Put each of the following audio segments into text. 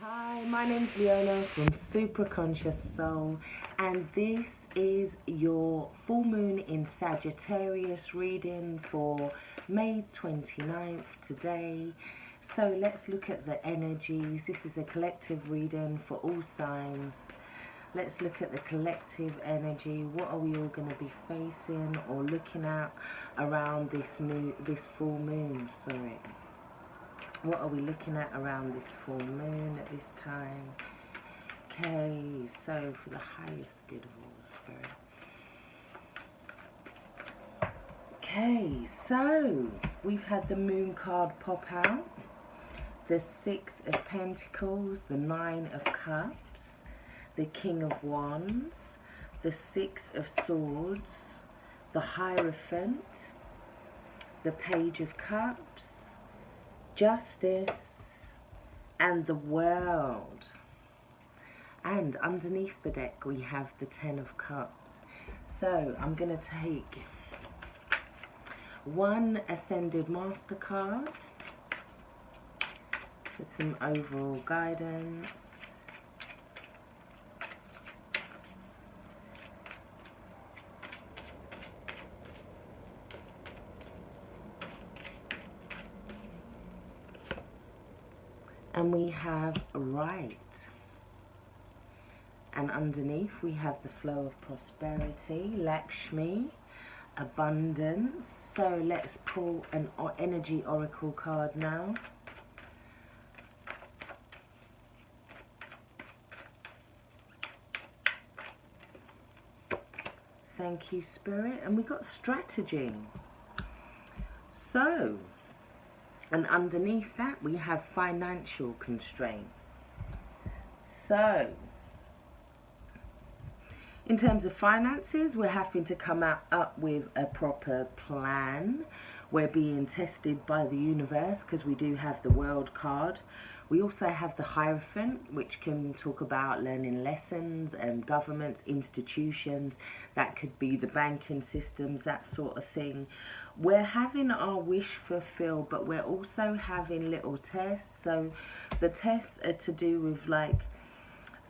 Hi, my name's Leona from Supra Conscioussoul, and this is your full moon in Sagittarius reading for May 29th today. So let's look at the energies. This is a collective reading for all signs. Let's look at the collective energy. What are we all going to be facing or looking at around this full moon? Sorry. What are we looking at around this full moon at this time? Okay, so for the highest good of all spirit. Okay, so we've had the moon card pop out. The Six of Pentacles, the Nine of Cups, the King of Wands, the Six of Swords, the Hierophant, the Page of Cups, Justice, and the World. And underneath the deck we have the Ten of Cups. So I'm going to take one Ascended Master card for some overall guidance. And we have right. And underneath we have the flow of prosperity, Lakshmi, abundance. So let's pull an energy oracle card now. Thank you, Spirit. And we got strategy. So, and underneath that we have financial constraints. So, in terms of finances, we're having to come up with a proper plan. We're being tested by the universe because we do have the World card. We also have the Hierophant, which can talk about learning lessons and governments, institutions. That could be the banking systems, that sort of thing. We're having our wish fulfilled, but we're also having little tests. So the tests are to do with like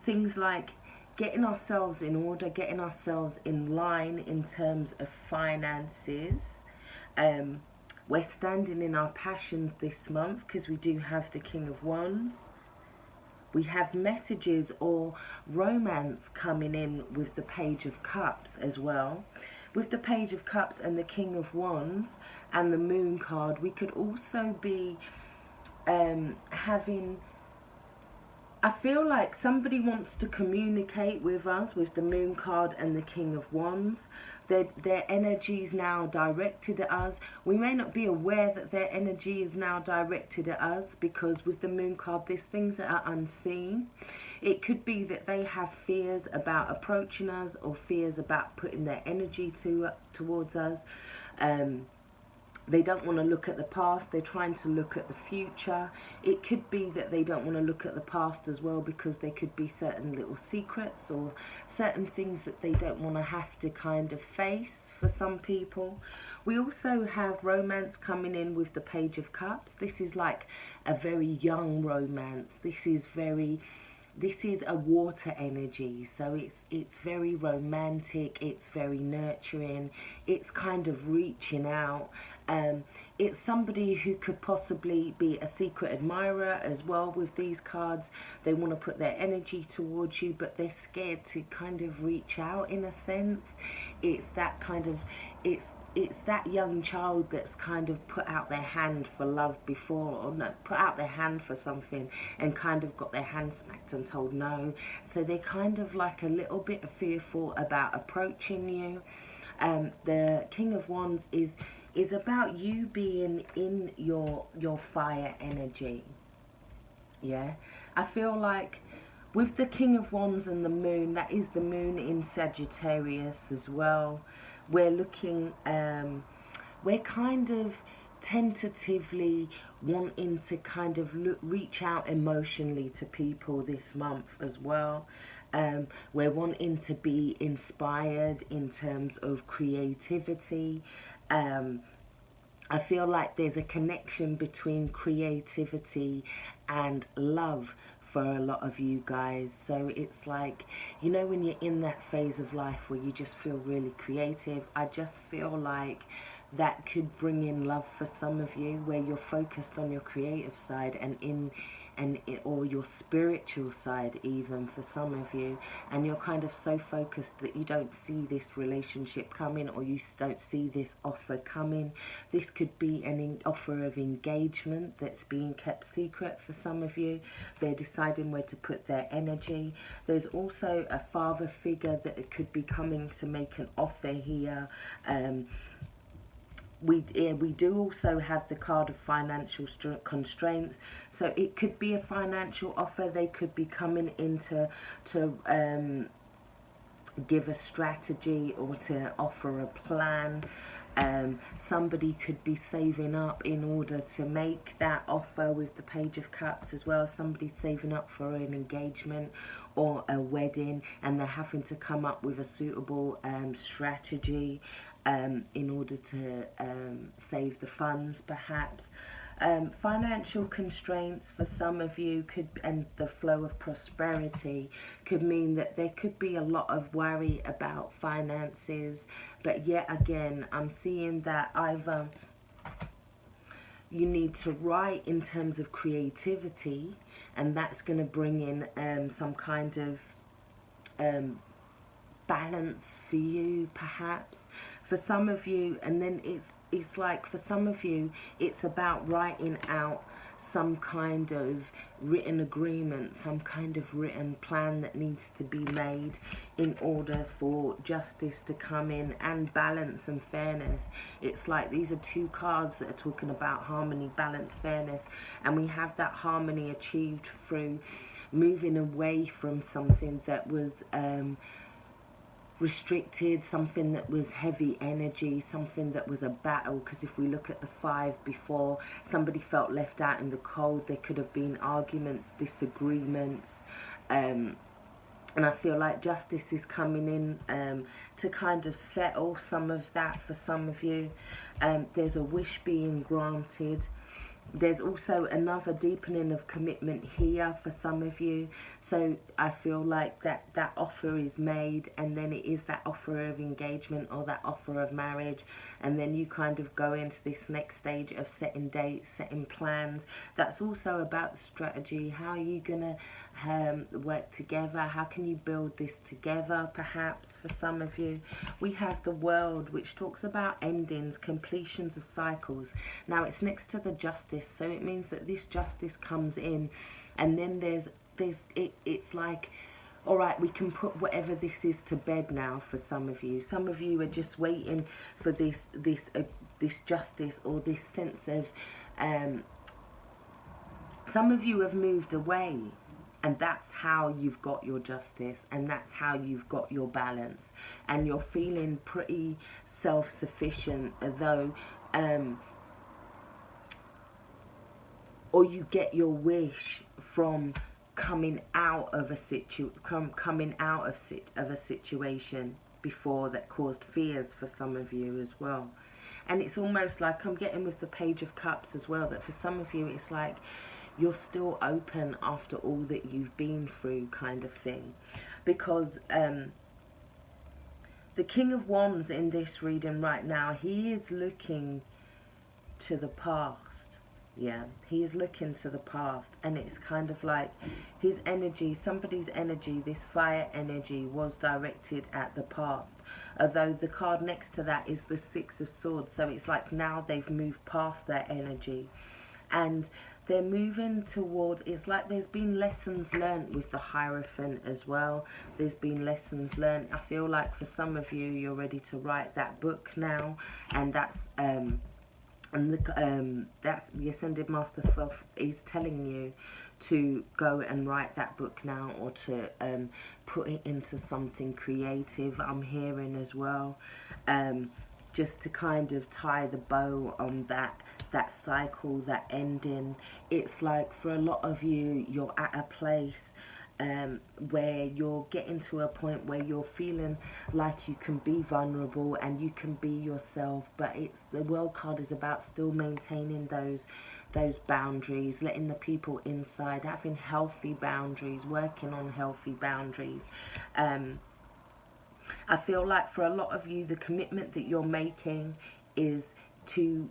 things like getting ourselves in order, getting ourselves in line in terms of finances. We're standing in our passions this month because we do have the King of Wands. We have messages or romance coming in with the Page of Cups as well. With the Page of Cups and the King of Wands and the Moon card, we could also be having... I feel like somebody wants to communicate with us with the Moon card and the King of Wands. Their energy is now directed at us. We may not be aware that their energy is now directed at us because with the Moon card, there's things that are unseen. It could be that they have fears about approaching us or fears about putting their energy towards us. They don't want to look at the past, they're trying to look at the future. It could be that they don't want to look at the past as well because there could be certain little secrets or certain things that they don't want to have to kind of face for some people. We also have romance coming in with the Page of Cups. This is like a very young romance. This is a water energy, so it's very romantic, it's very nurturing, it's kind of reaching out. It's somebody who could possibly be a secret admirer as well with these cards. They want to put their energy towards you, but they're scared to kind of reach out in a sense. It's that kind of, it's that young child that's kind of put out their hand for love before, or no, put out their hand for something and kind of got their hand smacked and told no. So they're kind of like a little bit fearful about approaching you. The King of Wands is about you being in your fire energy. Yeah, I feel like with the King of Wands and the Moon, that is the Moon in Sagittarius as well. We're looking, we're kind of tentatively wanting to kind of reach out emotionally to people this month as well. We're wanting to be inspired in terms of creativity. I feel like there's a connection between creativity and love for a lot of you guys. So it's like, you know, when you're in that phase of life where you just feel really creative, I just feel like that could bring in love for some of you, where you're focused on your creative side or your spiritual side even for some of you, and you're kind of so focused that you don't see this relationship coming, or you don't see this offer coming. This could be an offer of engagement that's being kept secret for some of you. They're deciding where to put their energy. There's also a father figure that could be coming to make an offer here. We do also have the card of financial constraints, so it could be a financial offer. They could be coming in to give a strategy or to offer a plan. Somebody could be saving up in order to make that offer with the Page of Cups as well. Somebody's saving up for an engagement or a wedding, and they're having to come up with a suitable strategy in order to save the funds, perhaps. Financial constraints for some of you and the flow of prosperity could mean that there could be a lot of worry about finances. But yet again, I'm seeing that either you need to write in terms of creativity, and that's going to bring in some kind of balance for you, perhaps. For some of you, and then it's like for some of you, it's about writing out some kind of written agreement, some kind of written plan that needs to be made in order for justice to come in, and balance and fairness. It's like these are two cards that are talking about harmony, balance, fairness, and we have that harmony achieved through moving away from something that was restricted, something that was heavy energy, something that was a battle. Because if we look at the 5 before, somebody felt left out in the cold. There could have been arguments, disagreements, and I feel like justice is coming in to kind of settle some of that for some of you. There's a wish being granted. There's also another deepening of commitment here for some of you. So I feel like that offer is made, and then it is that offer of engagement or that offer of marriage, and then you kind of go into this next stage of setting dates, setting plans. That's also about the strategy. How are you gonna work together? How can you build this together, perhaps, for some of you? We have the World, which talks about endings, completions of cycles. Now it's next to the Justice, so it means that this justice comes in, and then it's like, all right, we can put whatever this is to bed now for some of you. Some of you are just waiting for this justice, or this sense of some of you have moved away, and that's how you've got your justice, and that's how you've got your balance, and you're feeling pretty self-sufficient, although or you get your wish from coming out of a situation before that caused fears for some of you as well. And it's almost like I'm getting with the Page of Cups as well, that for some of you it's like you're still open after all that you've been through, kind of thing. Because the King of Wands in this reading right now, he is looking to the past. Yeah, he is looking to the past, and it's kind of like his energy, somebody's energy, this fire energy, was directed at the past. Although the card next to that is the 6 of Swords, so it's like now they've moved past their energy, and they're moving towards, it's like there's been lessons learned with the Hierophant as well. There's been lessons learned. I feel like for some of you, you're ready to write that book now, and that's that's the Ascended Master Self is telling you to go and write that book now, or to put it into something creative, I'm hearing as well, just to kind of tie the bow on that cycle, that ending. It's like for a lot of you, you're at a place where you're getting to a point where you're feeling like you can be vulnerable and you can be yourself, but it's the World card is about still maintaining those boundaries, letting the people inside, having healthy boundaries, working on healthy boundaries. I feel like for a lot of you, the commitment that you're making is to,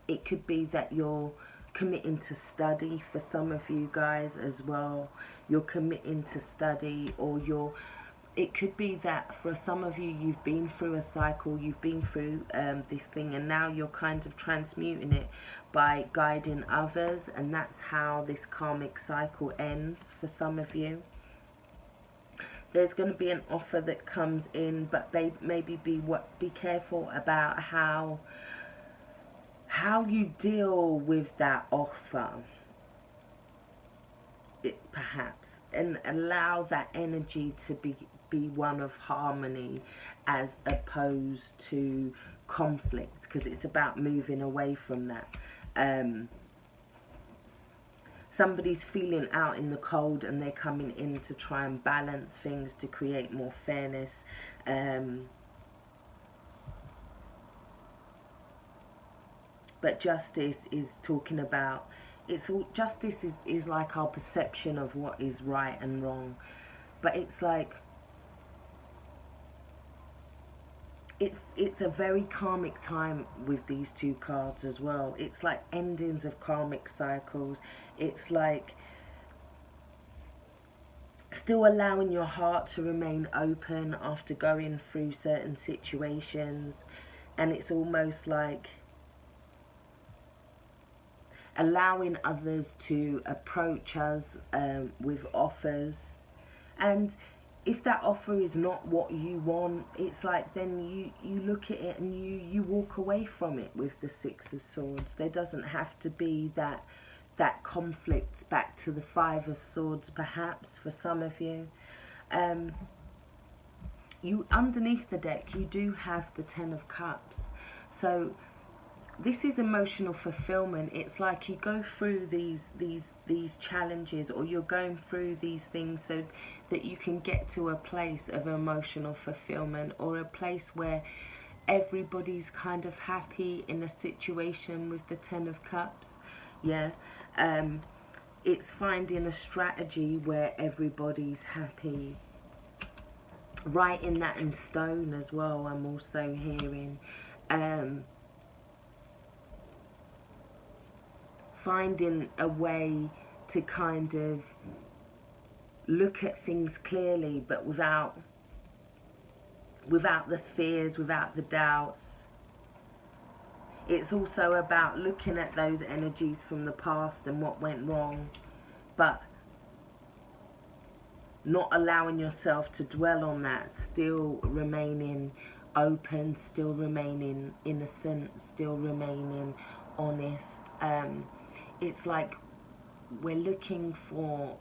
it could be that you're committing to study for some of you guys as well. You're committing to study, or it could be that for some of you, you've been through a cycle, you've been through this thing, and now you're kind of transmuting it by guiding others, and that's how this karmic cycle ends for some of you. There's going to be an offer that comes in, but maybe be careful about how you deal with that offer, perhaps, and allow that energy to be one of harmony as opposed to conflict, because it's about moving away from that. Somebody's feeling out in the cold and they're coming in to try and balance things to create more fairness. But justice is talking about, justice is like our perception of what is right and wrong. But it's like, it's a very karmic time with these two cards as well. It's like endings of karmic cycles. It's like still allowing your heart to remain open after going through certain situations. And it's almost like allowing others to approach us with offers. And if that offer is not what you want, it's like then you look at it and you walk away from it with the Six of Swords. There doesn't have to be that conflict back to the Five of Swords, perhaps, for some of you. You underneath the deck, you do have the Ten of Cups. So this is emotional fulfillment. It's like you go through these challenges, or you're going through these things so that you can get to a place of emotional fulfillment, or a place where everybody's kind of happy in a situation with the Ten of Cups. Yeah. It's finding a strategy where everybody's happy. Writing that in stone as well, I'm also hearing. Finding a way to kind of look at things clearly, but without the fears, without the doubts. It's also about looking at those energies from the past and what went wrong, but not allowing yourself to dwell on that, still remaining open, still remaining innocent, still remaining honest. It's like we're looking for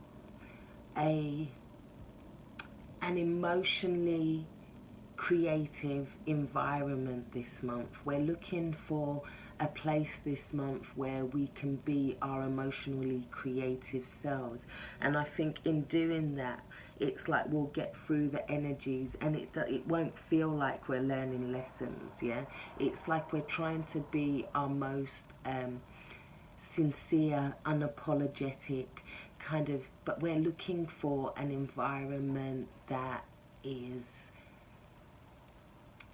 an emotionally creative environment this month. We're looking for a place this month where we can be our emotionally creative selves. And I think in doing that, it's like we'll get through the energies, and it won't feel like we're learning lessons. Yeah, it's like we're trying to be our most sincere, unapologetic kind of, but we're looking for an environment that is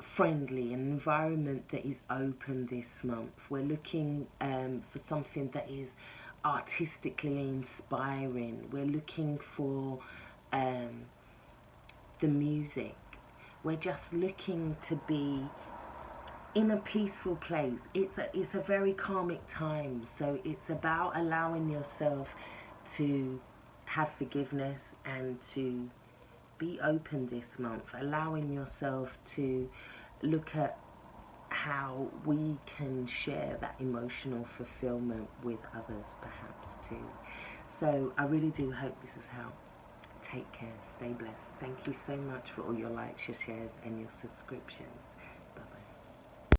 friendly, an environment that is open this month. We're looking for something that is artistically inspiring. We're looking for the music. We're just looking to be in a peaceful place. It's a very karmic time, so it's about allowing yourself to have forgiveness and to be open this month, allowing yourself to look at how we can share that emotional fulfillment with others, perhaps too. So I really do hope this has helped. Take care, stay blessed. Thank you so much for all your likes, your shares and your subscriptions.